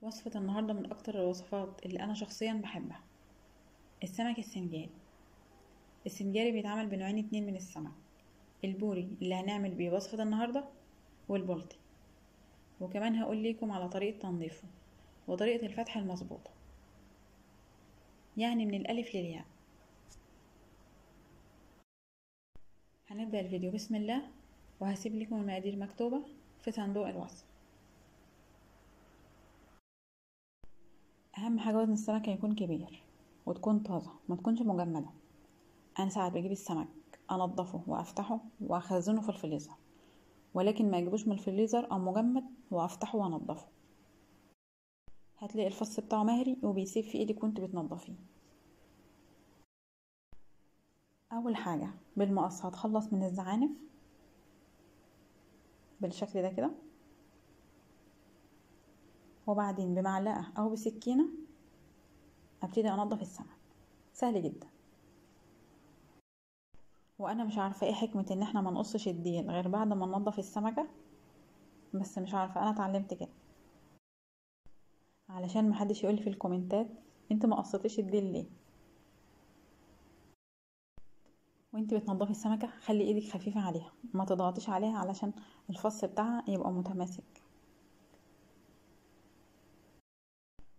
وصفة النهاردة من أكتر الوصفات اللي أنا شخصيا بحبها. السمك السنجاري. السنجاري بيتعمل بنوعين اتنين من السمك، البوري اللي هنعمل بيه وصفة النهاردة والبلطي، وكمان هقول لكم على طريقة تنظيفه وطريقة الفتح المظبوطة، يعني من الألف للياء. هنبدأ الفيديو بسم الله، وهسيب لكم المقادير مكتوبة في صندوق الوصف. أهم حاجة وزن السمكة يكون كبير وتكون طازة، ما تكونش مجمدة. أنا ساعات بجيب السمك أنضفه وأفتحه وأخزنه في الفريزر، ولكن ما اجيبوش من الفريزر او مجمد وافتحه وانضفه. هتلاقي الفص بتاعه مهري وبيسيب في ايدك وانت بتنضفيه. اول حاجه بالمقص هتخلص من الزعانف بالشكل ده كده، وبعدين بمعلقه او بسكينه ابتدي انضف السمك. سهل جدا. وانا مش عارفه ايه حكمه ان احنا ما نقصش الديل غير بعد ما ننضف السمكه، بس مش عارفه، انا اتعلمت كده علشان محدش يقولي في الكومنتات انت ما قصتيش الديل ليه. وانت بتنضفي السمكه خلي ايدك خفيفه عليها، ما تضغطيش عليها علشان الفص بتاعها يبقى متماسك،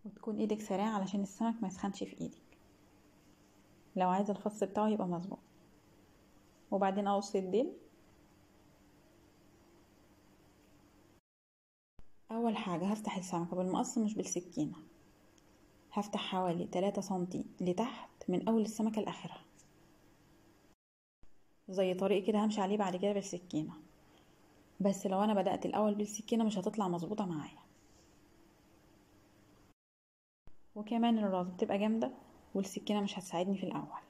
وتكون ايدك سريعه علشان السمك ما يسخنش في ايدك لو عايزه الفص بتاعه يبقى مظبوط. وبعدين اقص الديل. اول حاجه هفتح السمكه بالمقص مش بالسكينه، هفتح حوالي 3 سنتي لتحت من اول السمكه لاخرها، زي طريق كده همشي عليه بعد كده بالسكينه. بس لو انا بدات الاول بالسكينه مش هتطلع مظبوطه معايا، وكمان الراس بتبقى جامده والسكينه مش هتساعدني في الاول.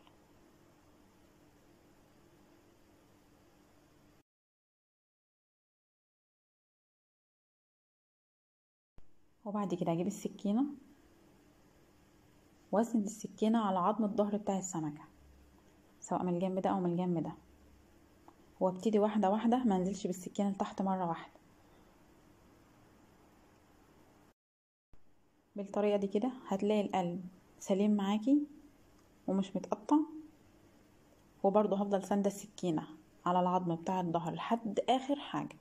وبعد كده اجيب السكينه واسند السكينه على عظم الظهر بتاع السمكه، سواء من الجنب ده او من الجنب ده، وابتدي واحده واحده ما انزلش بالسكينه لتحت مره واحده. بالطريقه دي كده هتلاقي القلب سليم معاكي ومش متقطع، وبرضه هفضل ساندة السكينة على العظم بتاع الظهر لحد اخر حاجة.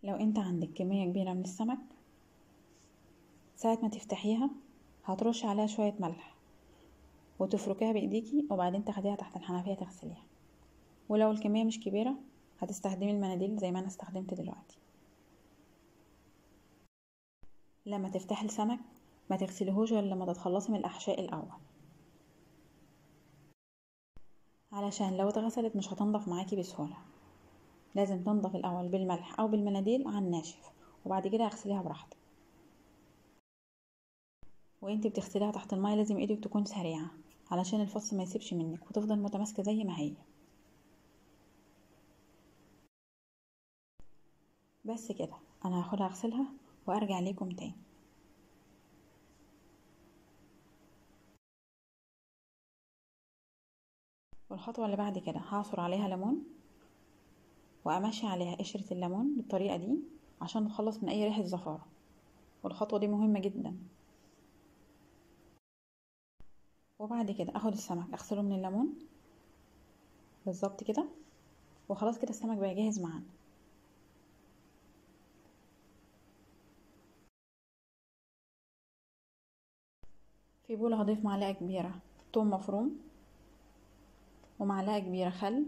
لو انت عندك كمية كبيرة من السمك، ساعة ما تفتحيها هترش عليها شوية ملح وتفركيها بايديكي، وبعدين تاخديها تحت الحنفية تغسليها. ولو الكمية مش كبيرة هتستخدمي المناديل زي ما انا استخدمت دلوقتي. لما تفتحي السمك ما تغسليهوش غير لما تتخلصي من الاحشاء الاول، علشان لو اتغسلت مش هتنضف معاكي بسهولة. لازم تنضف الاول بالملح او بالمناديل على الناشف، وبعد كده اغسليها براحتك. وانت بتغسليها تحت الماء لازم ايدك تكون سريعة علشان الفص ما يسيبش منك وتفضل متماسكة زي ما هي. بس كده، انا هاخدها اغسلها وارجع ليكم تاني. والخطوة اللي بعد كده هعصر عليها ليمون وامشي عليها قشرة الليمون بالطريقة دي عشان نتخلص من اي ريحة زفارة، والخطوة دي مهمة جدا. وبعد كده اخد السمك اغسله من الليمون بالظبط كده، وخلاص كده السمك بقى جاهز معانا. في بولة هضيف معلقة كبيرة توم مفروم، ومعلقة كبيرة خل،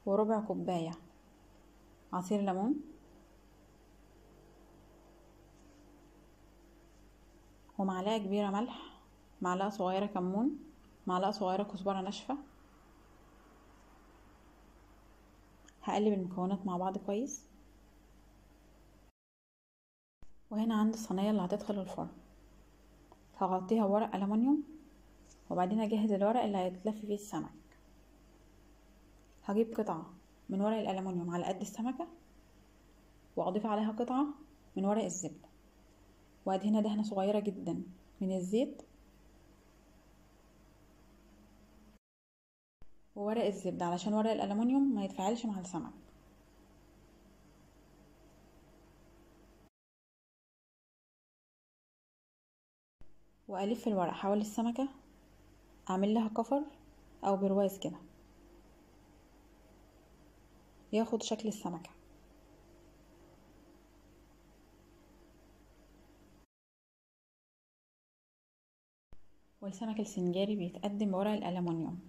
وربع كوباية عصير ليمون، ومعلقة كبيرة ملح، معلقة صغيرة كمون، معلقة صغيرة كزبرة ناشفة. هقلب المكونات مع بعض كويس. وهنا عندي الصينية اللي هتدخل الفرن، هغطيها بورق ألمونيوم، وبعدين اجهز الورق اللي هيتلف فيه السمك. هجيب قطعة من ورق الألمونيوم على قد السمكة، واضيف عليها قطعة من ورق الزبدة، وادهنها دهنة صغيرة جدا من الزيت وورق الزبدة علشان ورق الألمونيوم ما يتفاعلش مع السمك. والف الورق حوالي السمكة، اعمل لها كفر او برواز كده ياخد شكل السمكة. والسمك السنجاري بيتقدم بورق الألمونيوم،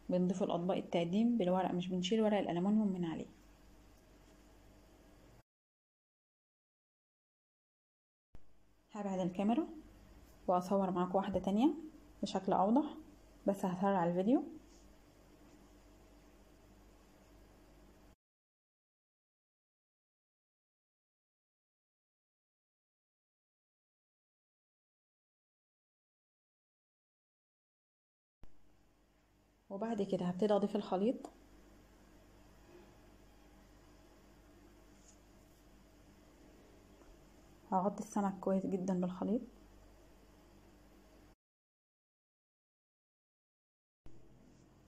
بنضيف الأطباق التقديم بالورق، مش بنشيل ورق الألمونيوم من عليه. هبعد الكاميرا وأصور معاكم واحدة تانية بشكل أوضح، بس هسرع الفيديو. وبعد كده هبتدي أضيف الخليط. هغطي السمك كويس جدا بالخليط،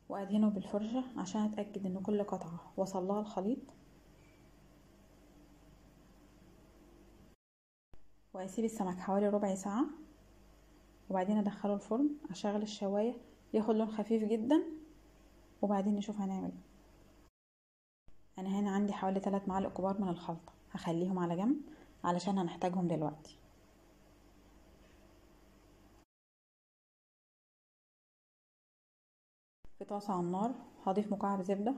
وأدهنه بالفرشة عشان أتأكد إن كل قطعة وصل لها الخليط. وأسيب السمك حوالي ربع ساعة، وبعدين أدخله الفرن. أشغل الشواية ياخد لون خفيف جدا، وبعدين نشوف هنعمل. أنا هنا عندي حوالي 3 معالق كبار من الخلطة، هخليهم على جنب علشان هنحتاجهم دلوقتي. في طاسة على النار هضيف مكعب زبدة،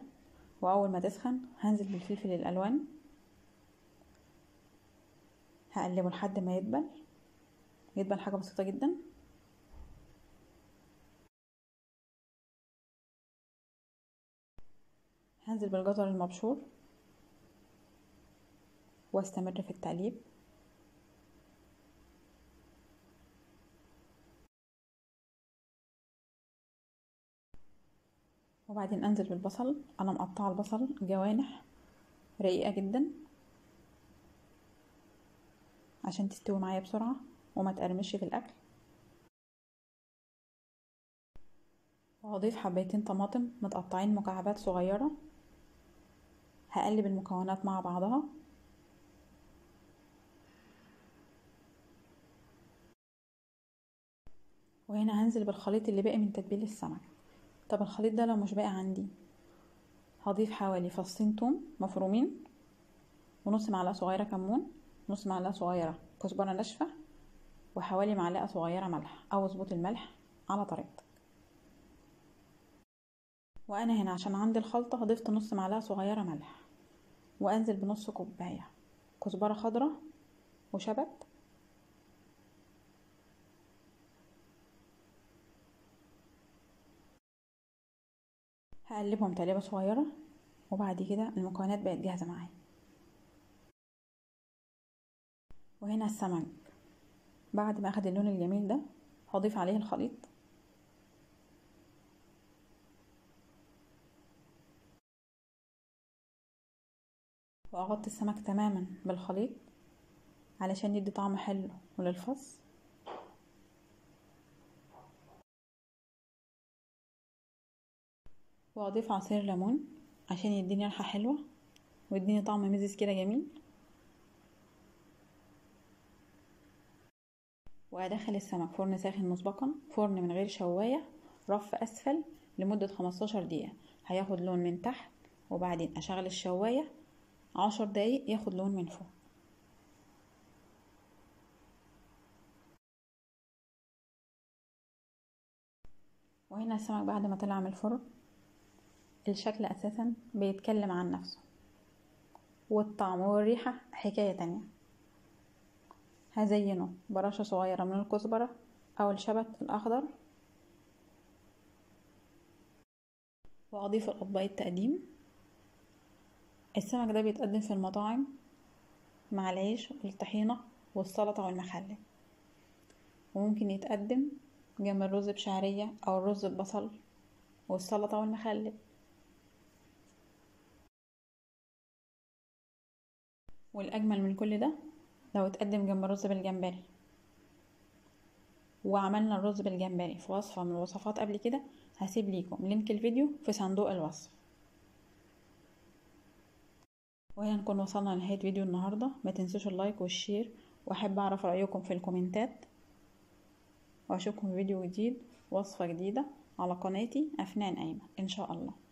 وأول ما تسخن هنزل بالفلفل الألوان، هقلبه لحد ما يدبل حاجة بسيطة جدا. هنزل بالجزر المبشور واستمر في التقليب. وبعدين انزل بالبصل، انا مقطعه البصل جوانح رقيقة جدا عشان تستوي معايا بسرعة وما تقرمش في الاكل. وهضيف حبيتين طماطم متقطعين مكعبات صغيرة. هقلب المكونات مع بعضها. وهنا هنزل بالخليط اللي باقي من تتبيل السمك. طب الخليط ده لو مش باقي عندي، هضيف حوالي فصين توم مفرومين، ونص معلقة صغيرة كمون، نص معلقة صغيرة كزبرة ناشفة، وحوالي معلقة صغيرة ملح، او اظبط الملح على طريقتك. وانا هنا عشان عندي الخلطة ضفت نص معلقة صغيرة ملح، وانزل بنص كوباية كزبرة خضراء وشبت. هقلبهم تقليبة صغيرة، وبعد كده المكونات بقت جاهزة معايا. وهنا السمك بعد ما اخد اللون الجميل ده هضيف عليه الخليط. واغطي السمك تماما بالخليط علشان يدي طعم حلو وللفص. واضيف عصير ليمون عشان يديني ريحة حلوة ويديني طعم مزز كده جميل. وادخل السمك فرن ساخن مسبقا، فرن من غير شواية، رف اسفل، لمدة 15 دقيقة. هياخد لون من تحت، وبعدين اشغل الشواية 10 دقايق ياخد لون من فوق. وهنا السمك بعد ما طلع من الفرن، الشكل اساسا بيتكلم عن نفسه، والطعم والريحة حكاية تانية. هزينه برشة صغيرة من الكزبرة او الشبت الاخضر، واضيف الاطباق التقديم. السمك ده بيتقدم في المطاعم مع العيش والطحينة والسلطة والمخلل، وممكن يتقدم جنب الرز بشعرية او الرز ببصل والسلطة والمخلل. والاجمل من كل ده لو اتقدم جنب الرز بالجمبري. وعملنا الرز بالجمبري في وصفة من الوصفات قبل كده، هسيب ليكم لينك الفيديو في صندوق الوصف. وهنا نكون وصلنا لنهاية فيديو النهاردة. ما تنسوش اللايك والشير، واحب اعرف رأيكم في الكومنتات. واشوفكم في فيديو جديد، وصفة جديدة على قناتي أفنان أيمن إن شاء الله.